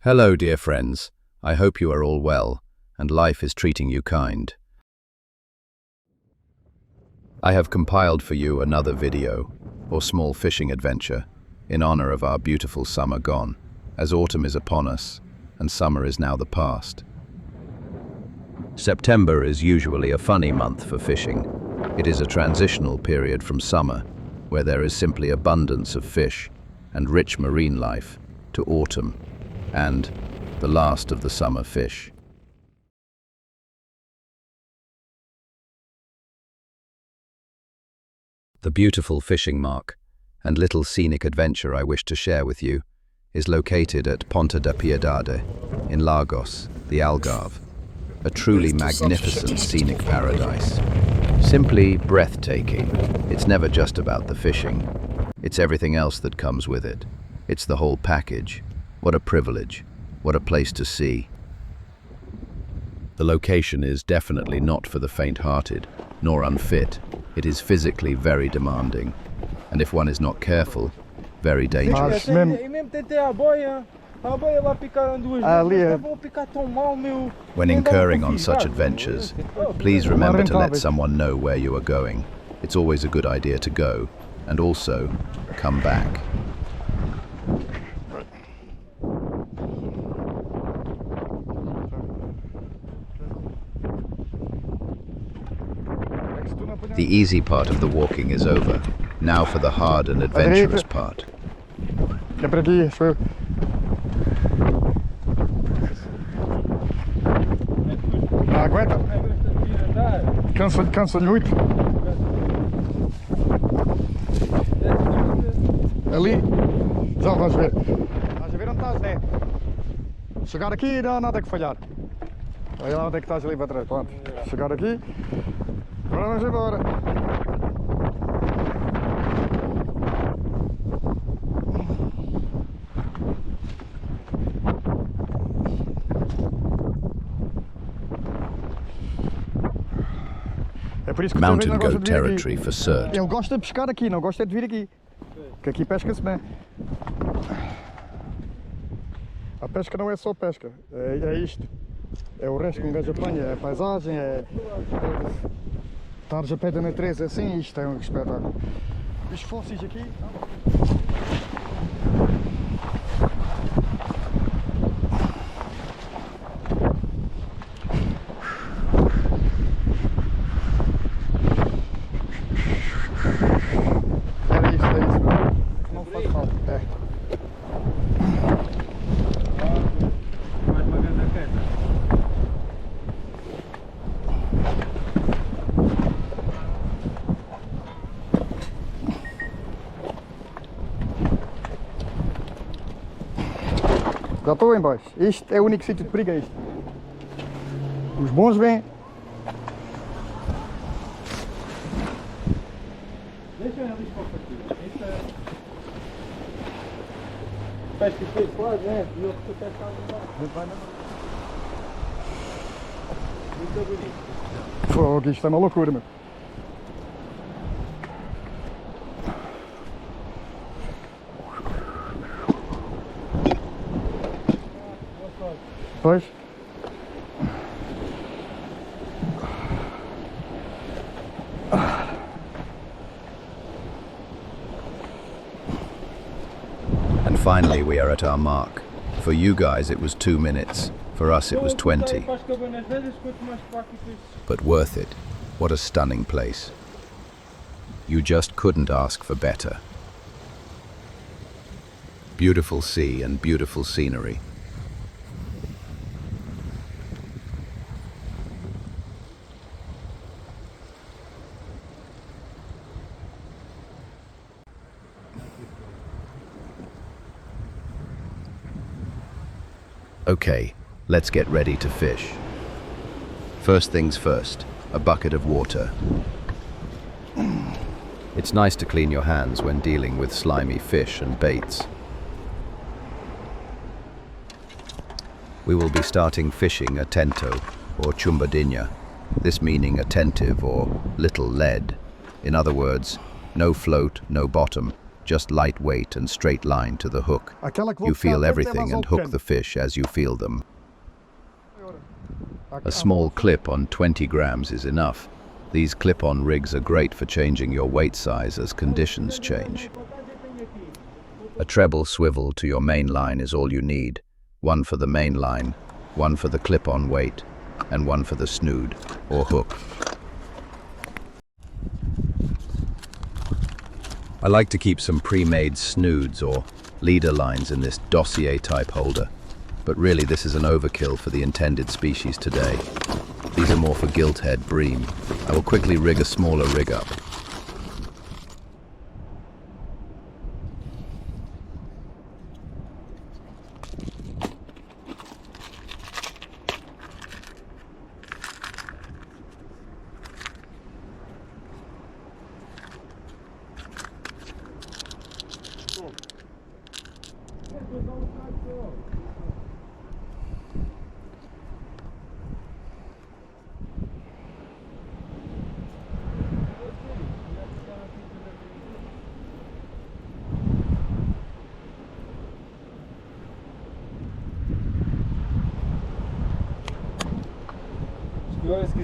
Hello, dear friends. I hope you are all well, and life is treating you kind. I have compiled for you another video, or small fishing adventure, in honor of our beautiful summer gone, as autumn is upon us, and summer is now the past. September is usually a funny month for fishing. It is a transitional period from summer, where there is simply abundance of fish and rich marine life, to autumn, and the last of the summer fish. The beautiful fishing mark and little scenic adventure I wish to share with you is located at Ponta da Piedade in Lagos, the Algarve, a truly magnificent scenic paradise. Simply breathtaking. It's never just about the fishing. It's everything else that comes with it. It's the whole package. What a privilege. What a place to see. The location is definitely not for the faint-hearted, nor unfit. It is physically very demanding, and if one is not careful, very dangerous. When incurring on such adventures, please remember to let someone know where you are going. It's always a good idea to go, and also come back. The easy part of the walking is over. Now for the hard and adventurous part. Aguenta. Cansa muito. Ali. Já vais ver. Estás a ver onde estás, né? Chegar aqui não há nada que falhar. Olha lá onde é que estás ali para trás. Pronto. Chegar aqui. Agora vamos embora. É por isso que Mountain goat territory for cert. Ele gosta de pescar aqui, não gosta de vir aqui. Porque aqui pesca-se bem. A pesca não é só pesca, é isto. É o resto que um gajo apanha, é a paisagem, é estares a pé da natureza assim, isto é um espetáculo. Os fósseis aqui. É isso. Não faz mal. É. Já estou em baixo. Este é o único sítio de perigo, é isto. Os bons vêm. Deixa eles para aqui. Isto é... Pesca e peixe lá dentro. E outro que pesca lá embaixo. Muito bonito. Fogo, isto é uma loucura, meu. Pois. And finally we are at our mark. For you guys it was 2 minutes, for us it was 20. But worth it. What a stunning place. You just couldn't ask for better. Beautiful sea and beautiful scenery. Okay, let's get ready to fish. First things first, a bucket of water. It's nice to clean your hands when dealing with slimy fish and baits. We will be starting fishing a tento, or chumbadinha, this meaning attentive or little lead. In other words, no float, no bottom, just lightweight and straight line to the hook. You feel everything and hook the fish as you feel them. A small clip on 20 grams is enough. These clip-on rigs are great for changing your weight size as conditions change. A treble swivel to your main line is all you need. One for the main line, one for the clip-on weight, and one for the snood or hook. I like to keep some pre-made snoods or leader lines in this dossier type holder, but really this is an overkill for the intended species today. These are more for gilthead bream. I will quickly rig a smaller rig up.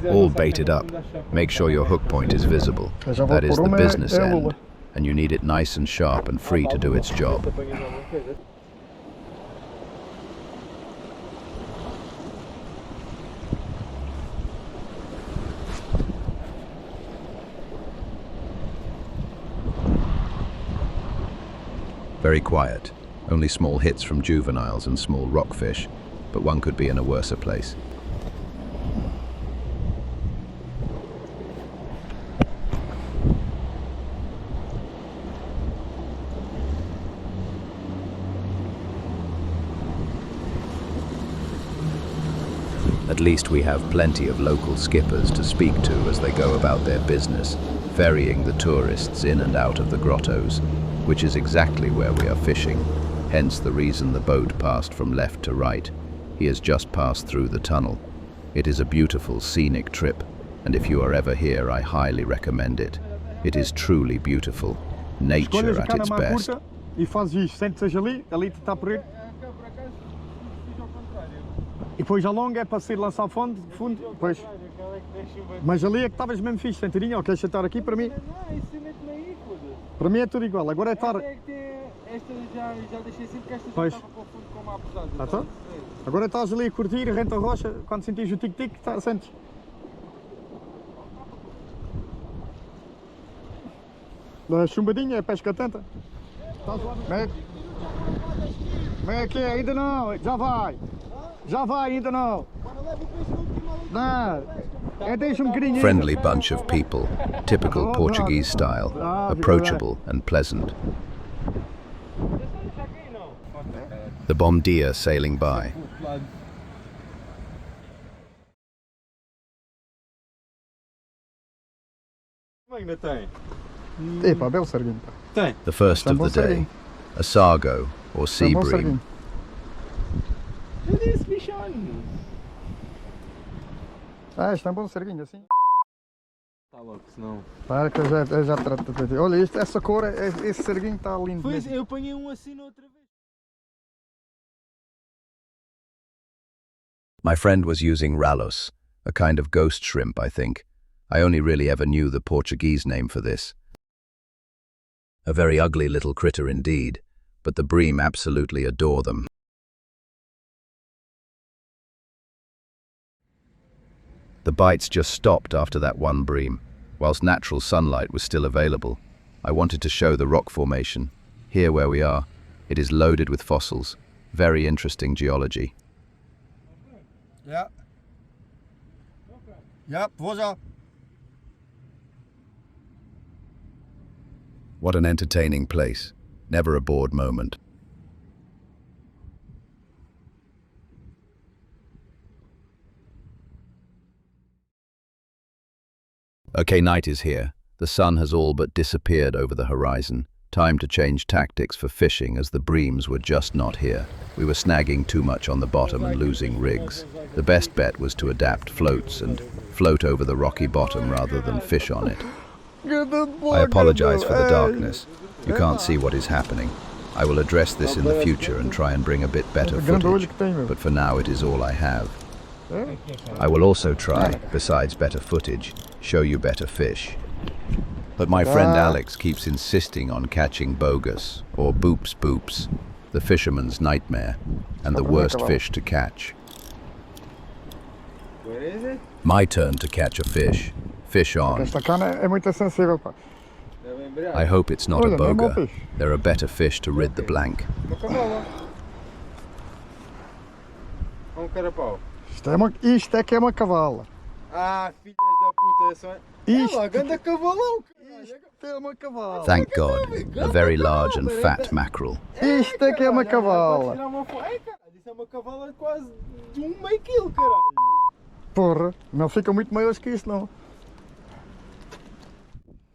All baited up. Make sure your hook point is visible. That is the business end, and you need it nice and sharp and free to do its job. Very quiet. Only small hits from juveniles and small rockfish, but one could be in a worser place. At least we have plenty of local skippers to speak to as they go about their business, ferrying the tourists in and out of the grottos, which is exactly where we are fishing, hence the reason the boat passed from left to right. He has just passed through the tunnel. It is a beautiful scenic trip, and if you are ever here, I highly recommend it. It is truly beautiful, nature at its best. E depois a longa é para sair lançar fundo, pois. Mas ali é que estavas mesmo fixe, sentadinho, ou queres sentar aqui para mim? Não, isso mete-me aí, foda-se. Para mim é tudo igual, agora é estar... Esta já deixei assim porque esta já Pois. estava para o fundo como a pesada. Ah, tá? Agora estás ali a curtir, renta a rocha, quando sentires o tic-tic, sentes. Da chumbadinha é pesca tanta. Vem aqui, ainda não, já vai. Já vai, ainda não. Não, deixa um bocadinho. Friendly bunch of people, typical Portuguese style, approachable and pleasant. The bom dia sailing by. Ainda tem. Epá, belo sarguinho. Tem. The first of the day, a sargo or sea bream. Eu disse bichão. Ah, este é um bom sarguinho, assim. Está louco, senão... Para que eu já trato de ti. Olha, essa cor, esse sarguinho está lindo. Pois, eu apanhei um assim na outra vez. My friend was using ralos, a kind of ghost shrimp, I think. I only really ever knew the Portuguese name for this. A very ugly little critter indeed, but the bream absolutely adore them. The bites just stopped after that one bream, whilst natural sunlight was still available. I wanted to show the rock formation. Here where we are, it is loaded with fossils. Very interesting geology. Yeah. Yep, was up. What an entertaining place. Never a bored moment. Okay, night is here. The sun has all but disappeared over the horizon. Time to change tactics for fishing as the breams were just not here. We were snagging too much on the bottom and losing rigs. The best bet was to adapt floats and float over the rocky bottom rather than fish on it. I apologize for the darkness. You can't see what is happening. I will address this in the future and try and bring a bit better footage, but for now it is all I have. I will also try, besides better footage, show you better fish. But my friend Alex keeps insisting on catching bogus, or boops, the fisherman's nightmare, and the worst fish to catch. Where is it? My turn to catch a fish. Fish on. Esta cana é muito sensível, pá. I hope it's not a Olha, não é mau boga. peixe. There are better fish to rid the blank. Uma cavala. Carapau. Isto é que é uma cavala. Ah, filhas da puta, só... Isto- Ela, ganda cavalão, caralho. Isto é uma cavala. Thank God, a very large and fat mackerel. Isto é que é uma cavala. Ai, caralho, isso é uma cavala quase de meio quilo, caralho. Porra, não fica muito maiores que isso, não.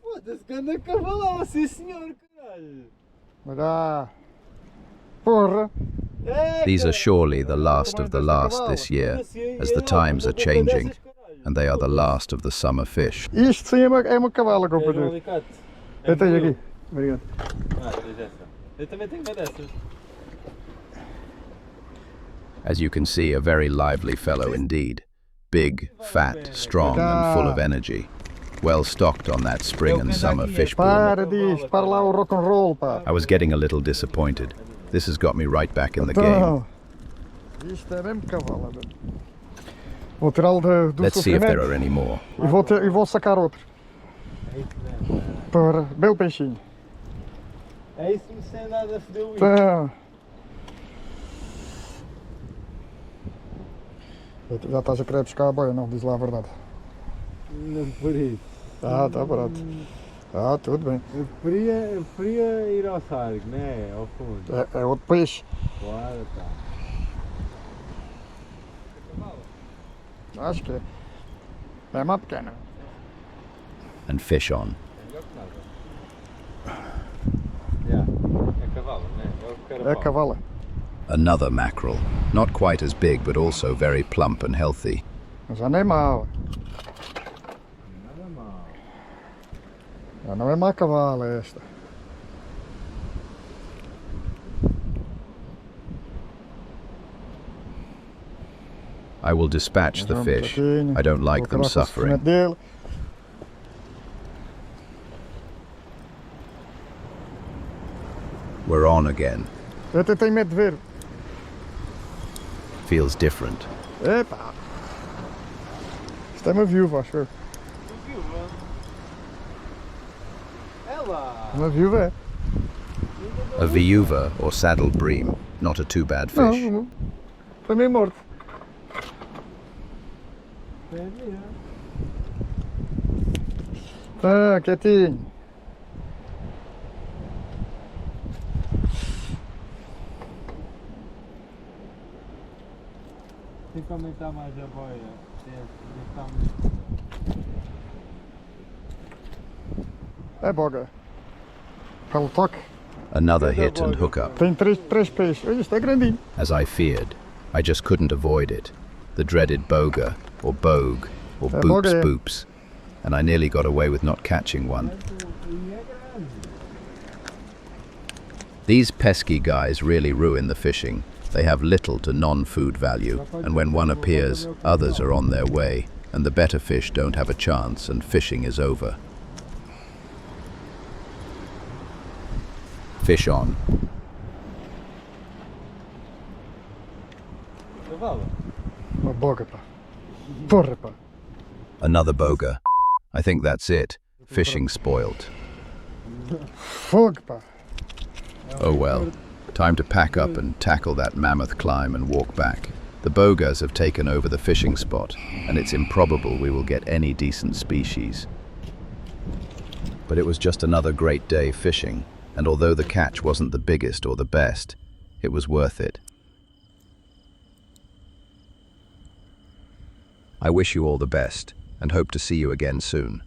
Foda-se, ganda cavalão, sim senhor, caralho. Olha. Porra. These are surely the last of the last this year, as the times are changing, and they are the last of the summer fish. Isto sim é uma cavala, Tens um companheiro. alicate? Eu tenho aqui. Obrigado. Ah, tens essa. Eu também tenho uma dessas. As you can see, a very lively fellow indeed. Big, fat, strong, and full of energy. Well stocked on that spring and summer fish pool. Para disto, para lá o rock and roll, pá. I was getting a little disappointed. This has got me right back in the game. Então, isto é mesmo cavala. velho. Vou tirá-lo do Let's see if there sofrimento are any more. e vou sacar outro. Para, belo peixinho. É isso, não sei nada a foder o Então. Já estás a querer buscar a boia, não? Diz lá a verdade. Não por isso. Tá pronto. Ah, tudo bem. Eu preferia ir ao sargo, né? Ao fundo. É outro peixe. Claro, tá. Acho que é. É mais pequena. And fish on. Yeah. É cavalo, né? É o carapau. É cavala. Another mackerel. Not quite as big, but also very plump and healthy. Já não é mau. Nada mal. Já não é má cavala esta. I will dispatch the fish. I don't like them suffering. Dele. We're on again. Eu até tenho medo de ver. Feels different. Epa! Isto é uma viúva, acho eu. Viúva. Ela. Uma viúva é. A viúva or saddle bream. Not a too bad fish. Não, foi meio morto. Tá, quietinho. Tem que aumentar mais a boia. É boga. Pelo toque. Another hit and hookup. Tem três peixes. Olha, isto é grandinho. As I feared, I just couldn't avoid it. The dreaded boga, or bogue, or boops boga. boops. And I nearly got away with not catching one. These pesky guys really ruin the fishing. They have little to non-food value, and when one appears, others are on their way, and the better fish don't have a chance, and fishing is over. Fish on. Cavalo. Uma boga, pá. Porra, pá. Another boga. I think that's it. Fishing spoilt. Fogo, pá. Oh well. Time to pack up and tackle that mammoth climb and walk back. The bogas have taken over the fishing spot, and it's improbable we will get any decent species. But it was just another great day fishing, and although the catch wasn't the biggest or the best, it was worth it. I wish you all the best, and hope to see you again soon.